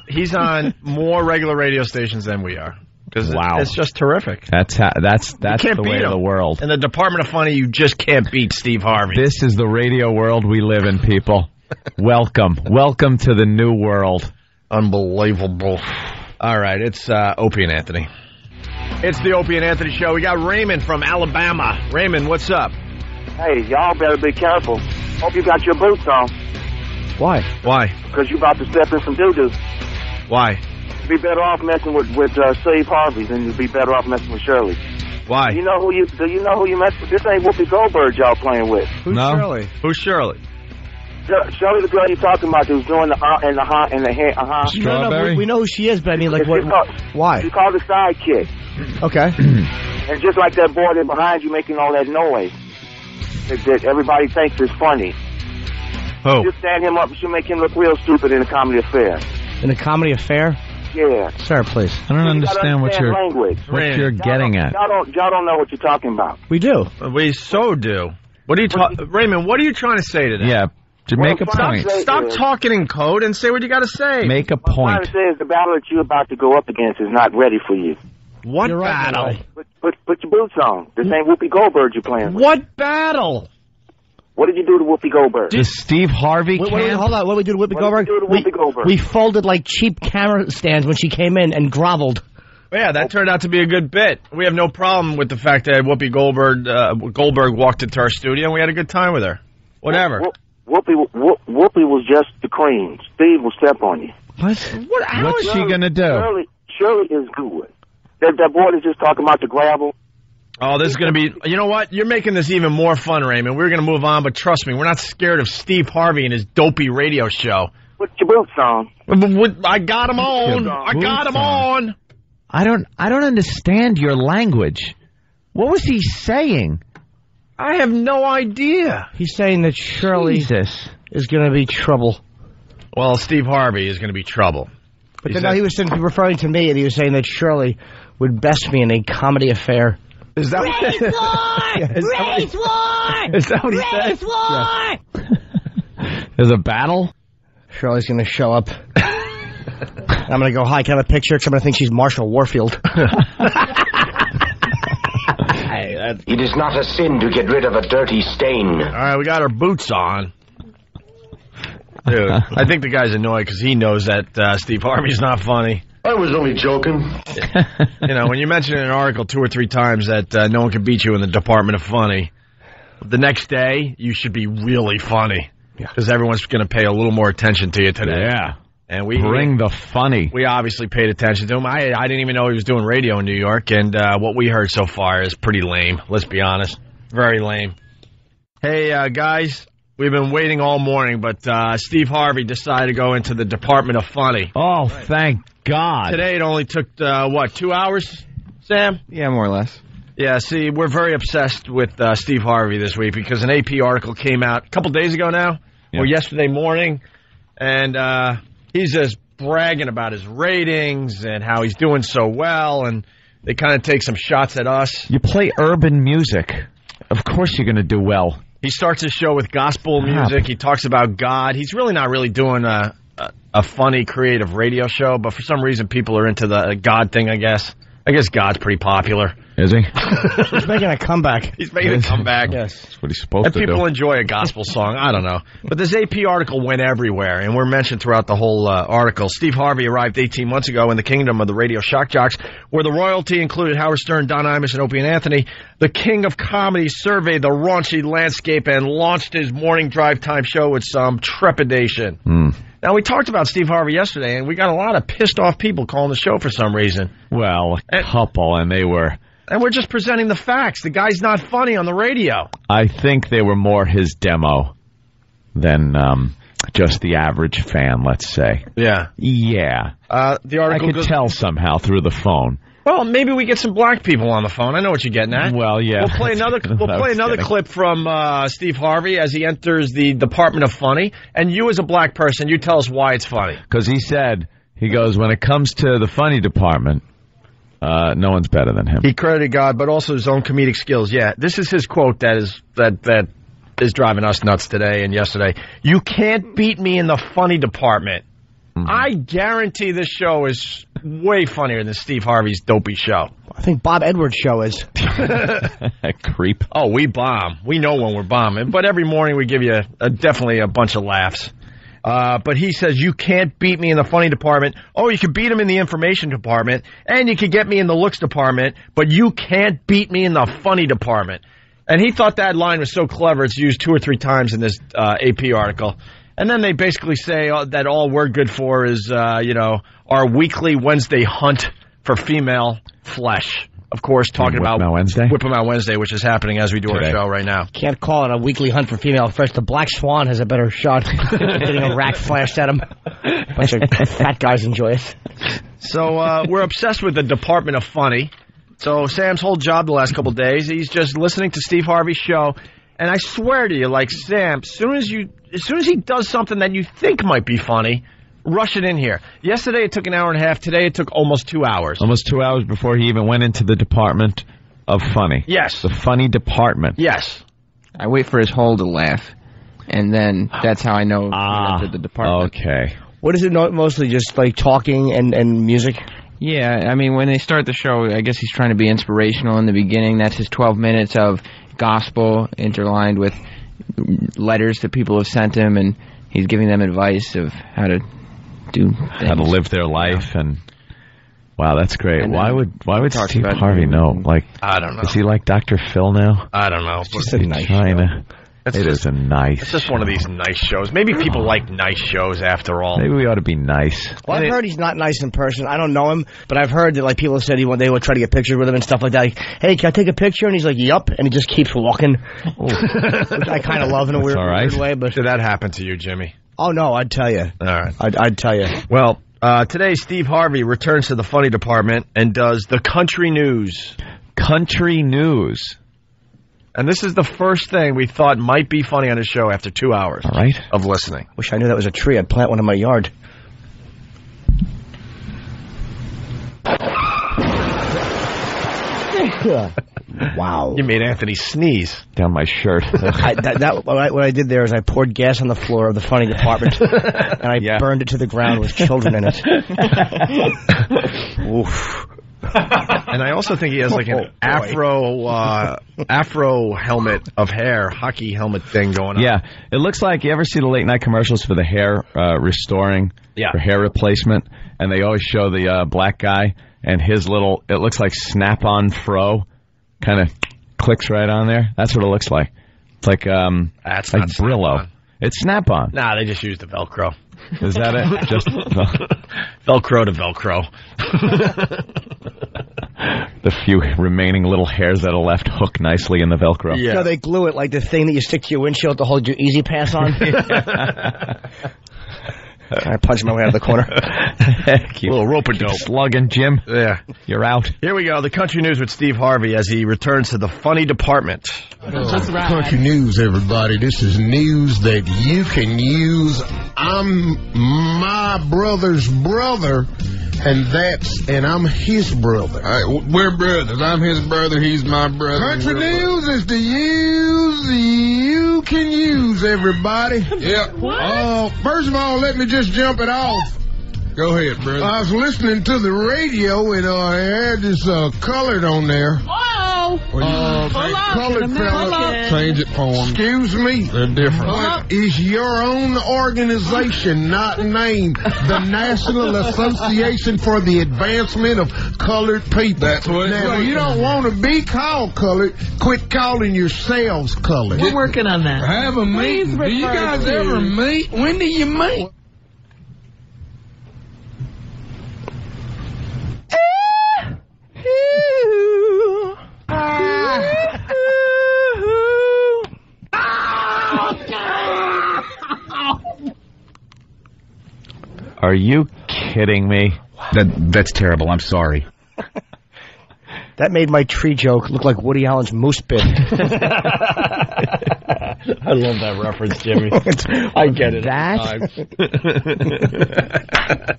He's on more regular radio stations than we are. Wow. It's just terrific. That's the way of the world. In the Department of Funny, you just can't beat Steve Harvey. This is the radio world we live in, people. Welcome to the new world. Unbelievable. All right, it's Opie and Anthony. It's the Opie and Anthony show. We got Raymond from Alabama. Raymond, what's up? Hey, y'all better be careful. Hope you got your boots on. Why? Because you about to step in some doo-doo. Why? You'd be better off messing with Steve Harvey than you'd be better off messing with Shirley. Why? Do you know who you mess with? This ain't Whoopi Goldberg y'all playing with. Who's Shirley? Who's Shirley? Shirley, the girl you're talking about who's doing the and the hair, Strawberry? No, we know who she is, but I mean, like, what? Why? She's called the sidekick. Okay. And just like that boy there behind you making all that noise that everybody thinks is funny. Who? Just stand him up and she'll make him look real stupid in a comedy affair. In a comedy affair? Yeah. Sir, please. I don't understand what you're getting at. Y'all don't know what you're talking about. We do. We so do. What are you Raymond, what are you trying to say today? Yeah. Make a point. Stop talking in code and say what you got to say. Make a point. What I'm trying to say is the battle that you're about to go up against is not ready for you. What battle? Put your boots on. This ain't Whoopi Goldberg you're playing with. What battle? What did you do to Whoopi Goldberg? The Steve Harvey camp? Hold on. What did we do to Whoopi Goldberg? What did you do to Whoopi Goldberg? We folded like cheap camera stands when she came in and groveled. Yeah, that turned out to be a good bit. We have no problem with the fact that Whoopi Goldberg walked into our studio and we had a good time with her. Whatever. Whoopi was just the cream. Steve will step on you. What's she going to do? Shirley is good. That boy is just talking about the gravel. Oh, this is going to be... You know what? You're making this even more fun, Raymond. We're going to move on, but trust me, we're not scared of Steve Harvey and his dopey radio show. Put your boots on. I got him on. I got him on. I don't understand your language. What was he saying? I have no idea. He's saying that Shirley is going to be trouble. Well, Steve Harvey is going to be trouble. But then he was referring to me, and he was saying that Shirley would best me in a comedy affair. Is that Race war! Is that what he said? Race war! Yes. There's a battle? Shirley's going to show up. I'm going to go, hi, can I have a picture? Because I'm going to think she's Marshall Warfield. It is not a sin to get rid of a dirty stain. All right, we got our boots on. Dude, I think the guy's annoyed because he knows that Steve Harvey's not funny. I was only joking. You know, when you mention in an article 2 or 3 times that no one can beat you in the Department of Funny, the next day you should be really funny because everyone's going to pay a little more attention to you today. Yeah. And we bring the funny. We obviously paid attention to him. I didn't even know he was doing radio in New York, and what we heard so far is pretty lame. Let's be honest. Very lame. Hey, guys. We've been waiting all morning, but Steve Harvey decided to go into the Department of Funny. Oh, thank God. Today it only took, 2 hours, Sam? Yeah, more or less. Yeah, see, we're very obsessed with Steve Harvey this week because an AP article came out a couple days ago now, or yesterday morning, and he's just bragging about his ratings and how he's doing so well, and they kind of take some shots at us. You play urban music. Of course you're going to do well. He starts his show with gospel music. He talks about God. He's really not really doing a funny, creative radio show, but for some reason people are into the God thing, I guess. I guess God's pretty popular. Is he? He's making a comeback. He's making a comeback. Yes. That's what he's supposed to do. And people enjoy a gospel song. I don't know. But this AP article went everywhere, and we're mentioned throughout the whole article. Steve Harvey arrived 18 months ago in the kingdom of the radio shock jocks, where the royalty included Howard Stern, Don Imus, and Opie and Anthony. The king of comedy surveyed the raunchy landscape and launched his morning drive time show with some trepidation. Now, we talked about Steve Harvey yesterday, and we got a lot of pissed-off people calling the show for some reason. Well, a couple, and they were... And we're just presenting the facts. The guy's not funny on the radio. I think they were more his demo than just the average fan, let's say. Yeah. Yeah. The article I could tell somehow through the phone. Well, maybe we get some black people on the phone. I know what you're getting at. Well, yeah. We'll play another clip from Steve Harvey as he enters the Department of Funny. And you as a black person, you tell us why it's funny. Because he goes, when it comes to the funny department, no one's better than him. He credited God, but also his own comedic skills. Yeah, this is his quote that is driving us nuts today and yesterday. You can't beat me in the funny department. I guarantee this show is way funnier than Steve Harvey's dopey show. I think Bob Edwards' show is. Creep. Oh, we bomb. We know when we're bombing. But every morning we give you definitely a bunch of laughs. But he says, you can't beat me in the funny department. Oh, you can beat him in the information department. And you can get me in the looks department. But you can't beat me in the funny department. And he thought that line was so clever, it's used 2 or 3 times in this AP article. And then they basically say that all we're good for is, our weekly Wednesday hunt for female flesh. Of course, talking about Whip 'em Out Wednesday, which is happening as we do our show right now. Can't call it a weekly hunt for female flesh. The Black Swan has a better shot getting a rack flashed at him. A bunch of fat guys enjoy it. So we're obsessed with the Department of Funny. So Sam's whole job the last couple of days, he's just listening to Steve Harvey's show. And I swear to you, like, Sam, as soon as he does something that you think might be funny, rush it in here. Yesterday it took an hour and a half. Today it took almost 2 hours. Almost 2 hours before he even went into the Department of Funny. Yes. The funny department. Yes. I wait for his hole to laugh, and then that's how I know he entered the department. Okay. What is it mostly, just like talking and music? Yeah, I mean, when they start the show, I guess he's trying to be inspirational in the beginning. That's his 12 minutes of gospel interlined with letters that people have sent him, and he's giving them advice of how to do things. How to live their life, and wow, that's great. And why would Steve Harvey know? Like, I don't know. Is he like Dr. Phil now? I don't know. It's just a nice show. It's just one of these nice shows. Maybe people like nice shows after all. Maybe we ought to be nice. Well, I've heard he's not nice in person. I don't know him, but I've heard that like people have said they would try to get pictures with him and stuff like that. Like, hey, can I take a picture? And he's like, yup, and he just keeps walking. Which I kind of love in a weird way. But did that happen to you, Jimmy? Oh no, I'd tell you. All right, I'd tell you. Well, today Steve Harvey returns to the funny department and does the country news. Country news. And this is the first thing we thought might be funny on his show after 2 hours of listening. Wish I knew that was a tree. I'd plant one in my yard. Wow. You made Anthony sneeze. Down my shirt. What I did there is I poured gas on the floor of the funny department, and I burned it to the ground with children in it. Oof. And I also think he has like an afro helmet of hair, hockey helmet thing going on. Yeah, it looks like, you ever see the late night commercials for the hair restoring, for hair replacement, and they always show the black guy and his little, it looks like snap-on fro, kind of clicks right on there. That's what it looks like. It's like that's like Brillo. Snap-on. It's snap-on. Nah, they just used the Velcro. Is that it? Just Velcro to Velcro. The few remaining little hairs that are left hook nicely in the Velcro. Yeah. So they glue it like the thing that you stick to your windshield to hold your Easy Pass on. I punched my way out of the corner. Heck, you little rope-a-dope. Slugging, Jim. Yeah. You're out. Here we go. The country news with Steve Harvey as he returns to the funny department. That's right. Country news, everybody. This is news that you can use. I'm my brother's brother, and I'm his brother. We're brothers. I'm his brother. He's my brother. Country news is the use you can use, everybody. Yep. First of all, let me just jump it off. Go ahead, brother. I was listening to the radio, and I had this colored on there. Colored fella. Change it for them. Excuse me. They're different. Is your own organization not named the National Association for the Advancement of Colored People? That's what it's Now, if you don't want to be called colored, quit calling yourselves colored. We're working on that. Have a meeting. Do you guys ever meet? When do you meet? Are you kidding me? That's terrible. I'm sorry. That made my tree joke look like Woody Allen's moose bit. I love that reference, Jimmy. I get it.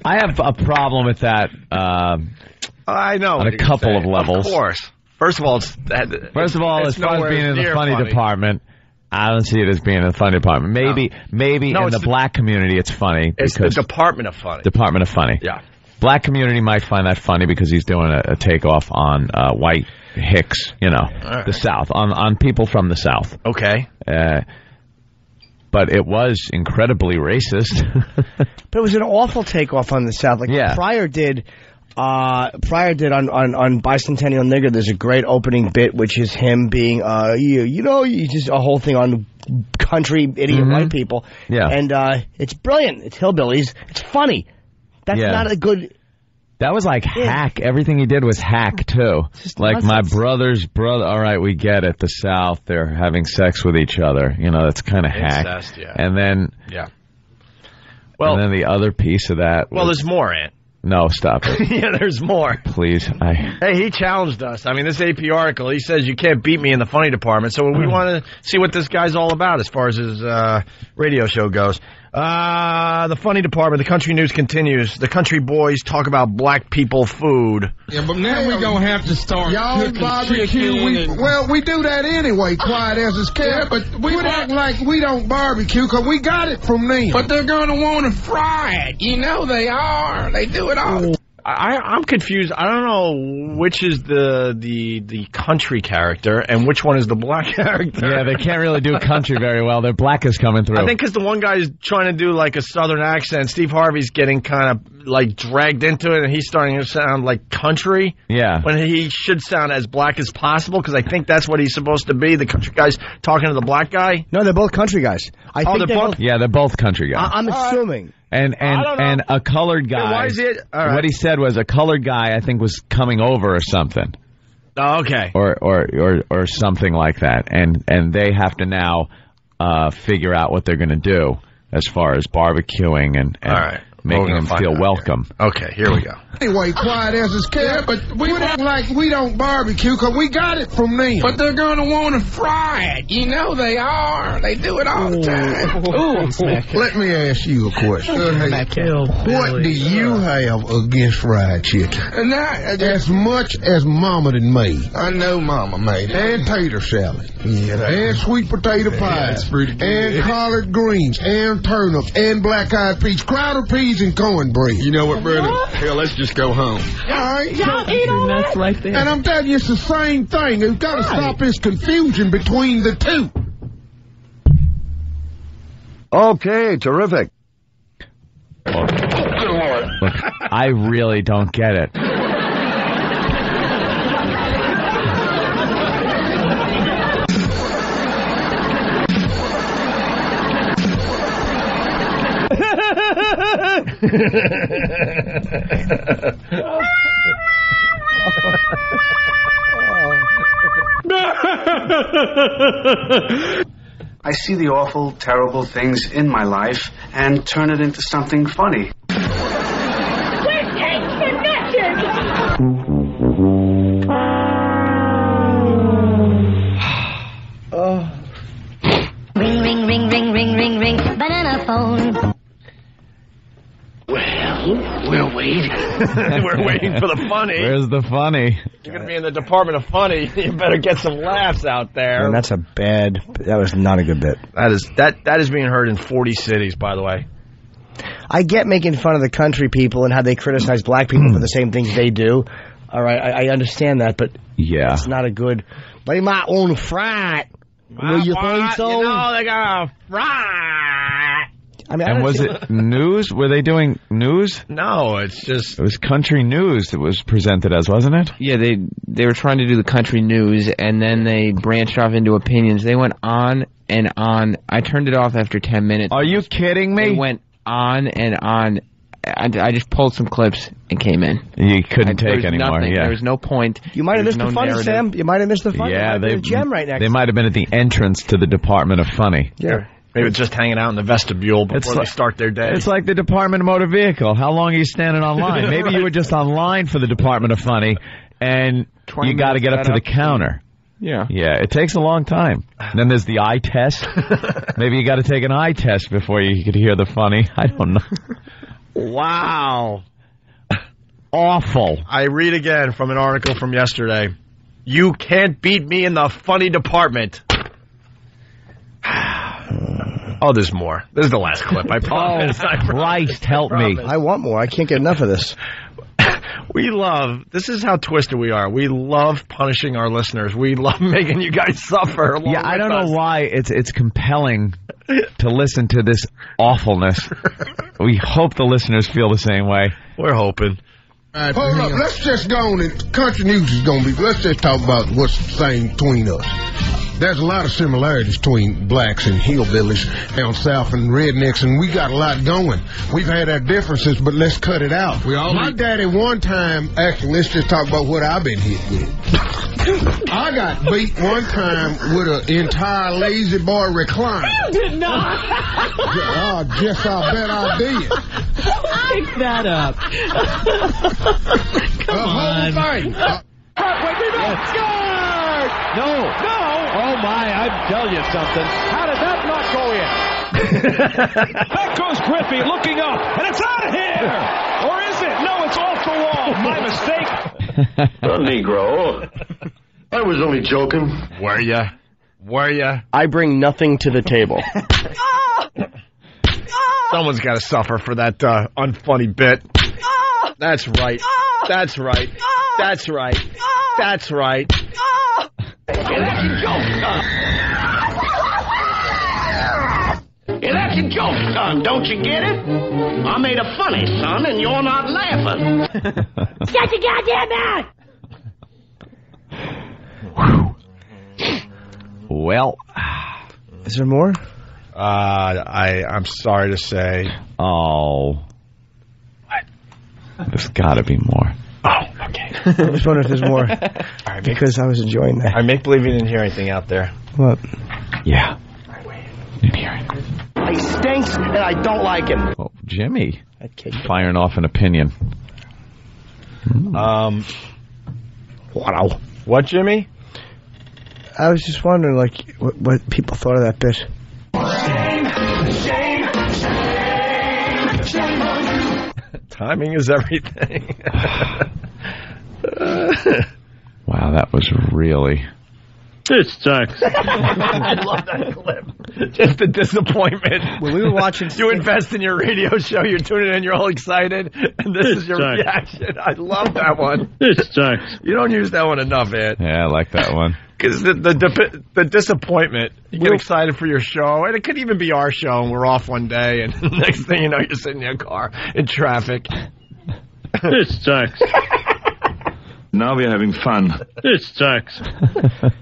I have a problem with that. I know. On a couple of levels. Of course. First of all, as far as being in the funny department, I don't see it as being in the funny department. Maybe in the black community it's funny. It's the Department of Funny. Department of Funny. Yeah. Black community might find that funny because he's doing a takeoff on white hicks, the South, on people from the South. Okay. But it was incredibly racist. But it was an awful takeoff on the South. Like Pryor did on Bicentennial Nigger. There's a great opening bit, which is him being, just a whole thing on country idiot white people. Yeah. And it's brilliant. It's hillbillies. It's funny. That's not a good... That was like hack. Everything he did was hack, too. Like, my brother's brother. All right, we get it. The South, they're having sex with each other. That's kind of hack. Incest, yeah. And then... Yeah. Well, and then the other piece of that... Well, there's more, Ant. No, stop it. Yeah, there's more. Please. Hey, he challenged us. I mean, this AP article, he says you can't beat me in the funny department, so we want to see what this guy's all about as far as his radio show goes. The funny department, the country news continues. The country boys talk about black people food. Yeah, but now we're going to have to start y'all barbecue. We do that anyway, quiet as it's kept. Yeah, but we act like we don't barbecue because we got it from them. But they're going to want to fry it. They are. They do it all. I'm confused. I don't know which is the country character and which one is the black character. Yeah, they can't really do country very well. Their black is coming through. I think because the one guy is trying to do like a southern accent. Steve Harvey's getting kind of like dragged into it, and he's starting to sound like country. Yeah. When he should sound as black as possible, because I think that's what he's supposed to be. The country guy's talking to the black guy. No, they're both country guys. I think they're both. Yeah, they're both country guys. I'm assuming. And a colored guy. Yeah, why is it? All right. What he said was a colored guy, I think, was coming over or something. Oh, okay. Or something like that. And they have to now figure out what they're going to do as far as barbecuing and all right. making them feel welcome. Okay, here we go. Anyway, quiet as it's kept, but we act like we don't barbecue because we got it from them. But they're going to want to fry it. You know they are. They do it all the time. Ooh, let me ask you a question. What do you have against fried chicken? And as much as Mama done made. I know Mama made it. And tater salad. Yeah, and sweet potato pie. And collard greens. And turnips. And black-eyed peas. Crowded peas and cornbread. You know what, brother? Hell, let's just go home. All right. Y'all eat all that? Right there. And I'm telling you, it's the same thing. We've got to stop this confusion between the two. Okay, terrific. Look, I really don't get it. I see the awful, terrible things in my life and turn it into something funny. Ring, ring, ring, ring, ring, ring, ring, banana phone. Well, we're waiting. We're waiting for the funny. Where's the funny? You're going to be in the Department of Funny. You better get some laughs out there. Man, that was not a good bit. That is being heard in 40 cities, by the way. I get making fun of the country people and how they criticize black people for the same things they do. All right, I understand that, but yeah, it's not a good. They might own fried. Will you think so? You know, they got a fry. I mean, and was it news? Were they doing news? No, it's just... It was country news it was presented as, wasn't it? Yeah, they were trying to do the country news, and then they branched off into opinions. They went on and on. I turned it off after 10 minutes. Are you kidding me? They went on and on. I just pulled some clips and came in. You couldn't take anymore. Nothing. Yeah. There was no point. You might have missed the funny, Sam. You might have missed the funny. Yeah, they gem right next. They might have been at the entrance to the Department of Funny. Yeah. Maybe just hanging out in the vestibule before they start their day. It's like the Department of Motor Vehicle. How long are you standing on line? Maybe you were just on line for the Department of Funny, and you got to get up to the counter. Yeah. Yeah, it takes a long time. And then there's the eye test. Maybe you got to take an eye test before you could hear the funny. I don't know. Wow. Awful. I read again from an article from yesterday. You can't beat me in the funny department. Oh, there's more. This is the last clip, I promise. Oh, Christ, help me. I want more. I can't get enough of this. This is how twisted we are. We love punishing our listeners. We love making you guys suffer. Yeah, I don't know why it's compelling to listen to this awfulness. We hope the listeners feel the same way. We're hoping. Hold up. Let's just go on and country news is going to be. Let's just talk about what's the same between us. There's a lot of similarities between blacks and hillbillies down south and rednecks, and we got a lot going. We've had our differences, but let's cut it out. My daddy one time, actually, let's just talk about what I've been hit with. I got beat one time with an entire Lazy Boy recliner. You did not. Oh, just I bet I did. Pick that up. Come on. Whole thing. No. Oh, my, I tell you something. How did that not go in? Back goes Griffey looking up, and it's out of here! Or is it? No, it's off the wall. My mistake. Negro. I was only joking. Were ya? I bring nothing to the table. Someone's got to suffer for that unfunny bit. That's right. That's right. That's right. That's right. Hey, that's a joke, son. Hey, that's a joke, son. Don't you get it? I made a funny, son, and you're not laughing. Shut your goddamn mouth! Well, is there more? I'm sorry to say. Oh. There's got to be more. Oh, okay. I was wondering if there's more. Because I was enjoying that. I make believe you didn't hear anything out there. What? Yeah. Didn't hear it. He stinks, and I don't like him. Well, Jimmy, firing off an opinion. Wow. What, Jimmy? I was just wondering, like, what people thought of that bit. Shame on you. Timing is everything. Wow, that was really... This sucks. I love that clip. Just the disappointment. When we were watching... You invest in your radio show, you're tuning in, you're all excited, and this is your reaction. I love that one. This sucks. You don't use that one enough, Ed. Yeah, I like that one. Because the disappointment, you get excited for your show, and it could even be our show, and we're off one day, and the next thing you know, you're sitting in your car in traffic. This sucks. Now we're having fun. This sucks.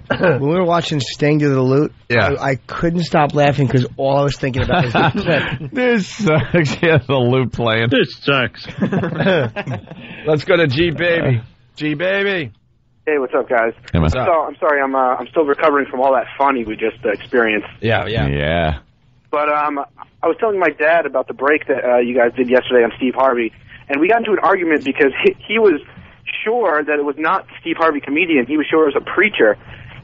When we were watching Sting do the loot, I couldn't stop laughing because all I was thinking about was that clip. This sucks. Yeah, the loot playing. This sucks. Let's go to G Baby. G Baby. Hey, what's up, guys? Hey, what's up? So, I'm sorry, I'm still recovering from all that funny we just experienced. Yeah. But I was telling my dad about the break that you guys did yesterday on Steve Harvey, and we got into an argument because he was sure that it was not Steve Harvey comedian. He was sure it was a preacher.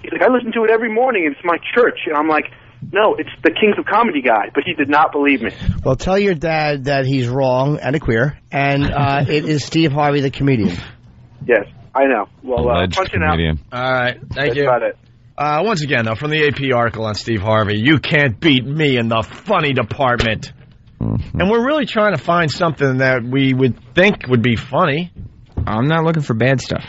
He's like, I listen to it every morning. It's my church. And I'm like, no, it's the Kings of Comedy guy. But he did not believe me. Well, tell your dad that he's wrong and a queer, and it is Steve Harvey the comedian. Yes, I know. Well, Alleged punching comedian. out. All right, thank That's you. about it. Once again, though, from the AP article on Steve Harvey, you can't beat me in the funny department. Mm-hmm. And we're really trying to find something that we would think would be funny. I'm not looking for bad stuff.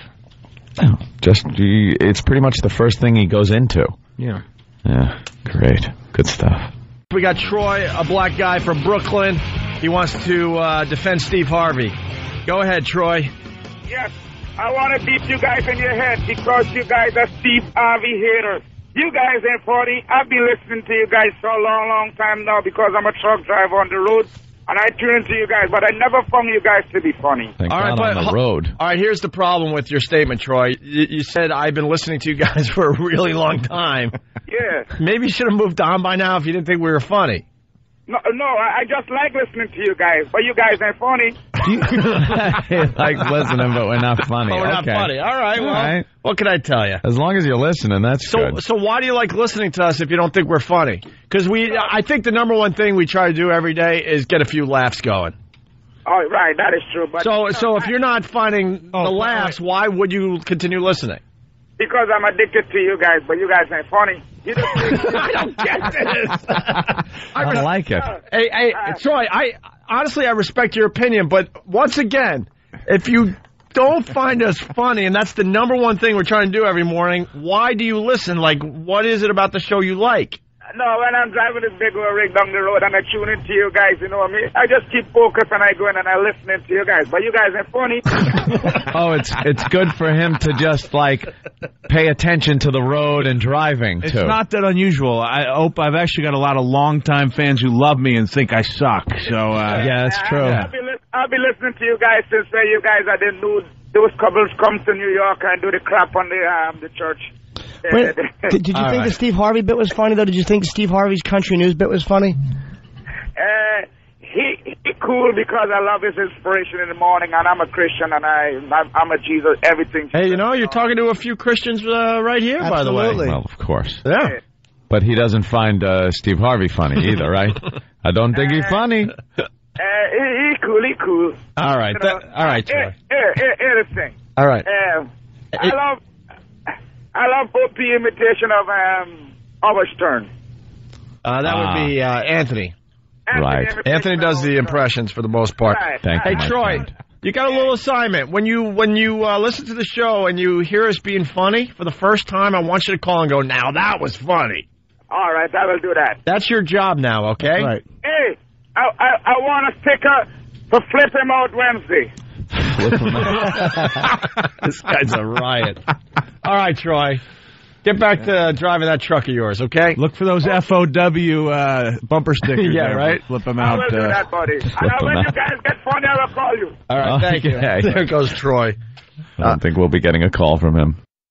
It's pretty much the first thing he goes into. Yeah. Yeah, great. Good stuff. We got Troy, a black guy from Brooklyn. He wants to defend Steve Harvey. Go ahead, Troy. Yes, I want to beat you guys in your head because you guys are Steve Harvey haters. You guys ain't funny. I've been listening to you guys for a long, long time now because I'm a truck driver on the road. And I tune into you guys, but I never found you guys to be funny. Thank God on the road. All right, here's the problem with your statement, Troy. You said, I've been listening to you guys for a really long time. Yeah. Maybe you should have moved on by now if you didn't think we were funny. No, I just like listening to you guys, but you guys ain't funny. Like listening, but we're not funny. But we're not funny. All right, well, what can I tell you? As long as you're listening, that's good. So why do you like listening to us if you don't think we're funny? Because I think the number one thing we try to do every day is get a few laughs going. Oh, right, that is true. But So if you're not finding the laughs, why would you continue listening? Because I'm addicted to you guys, but you guys ain't funny. You just I don't get this. I like it. Hey, Troy, honestly, I respect your opinion, but once again, if you don't find us funny, and that's the number one thing we're trying to do every morning, why do you listen? Like, what is it about the show you like? No, when I'm driving this big old rig down the road and I tune into you guys, you know what I mean? I just keep focused and I go in and I listen to you guys. But you guys ain't funny. Oh, it's good for him to just, like, pay attention to the road and driving, too. It's not that unusual. I've actually got a lot of longtime fans who love me and think I suck. So yeah, that's true. I've been listening to you guys since you guys I didn't know those couples come to New York and do the crap on the church. Wait, did you think the Steve Harvey bit was funny, though? Did you think Steve Harvey's country news bit was funny? He cool because I love his inspiration in the morning, and I'm a Christian, and I'm a Jesus, everything. Hey, you're talking to a few Christians right here, by the way. Well, of course. Yeah. But he doesn't find Steve Harvey funny either, right? I don't think he's funny. He cool. All right. All right, Troy. Here's the thing. All right. I love Opie imitation of Howard Stern. That would be Anthony. Right. Anthony does the impressions for the most part. Right. Thank you, Hey, Troy, You got a little assignment. When you listen to the show and you hear us being funny for the first time, I want you to call and go, now that was funny. All right, I will do that. That's your job now, okay? Right. Hey, I want a sticker for Flip Him Out Wednesday. Flip him out. This guy's a riot. All right, Troy. Get back to driving that truck of yours, okay? Look for those FOW bumper stickers. Yeah, there. right? Flip them I out. will do that, buddy. When you guys get funny, I will call you. All right, thank you. There goes Troy. I don't think we'll be getting a call from him.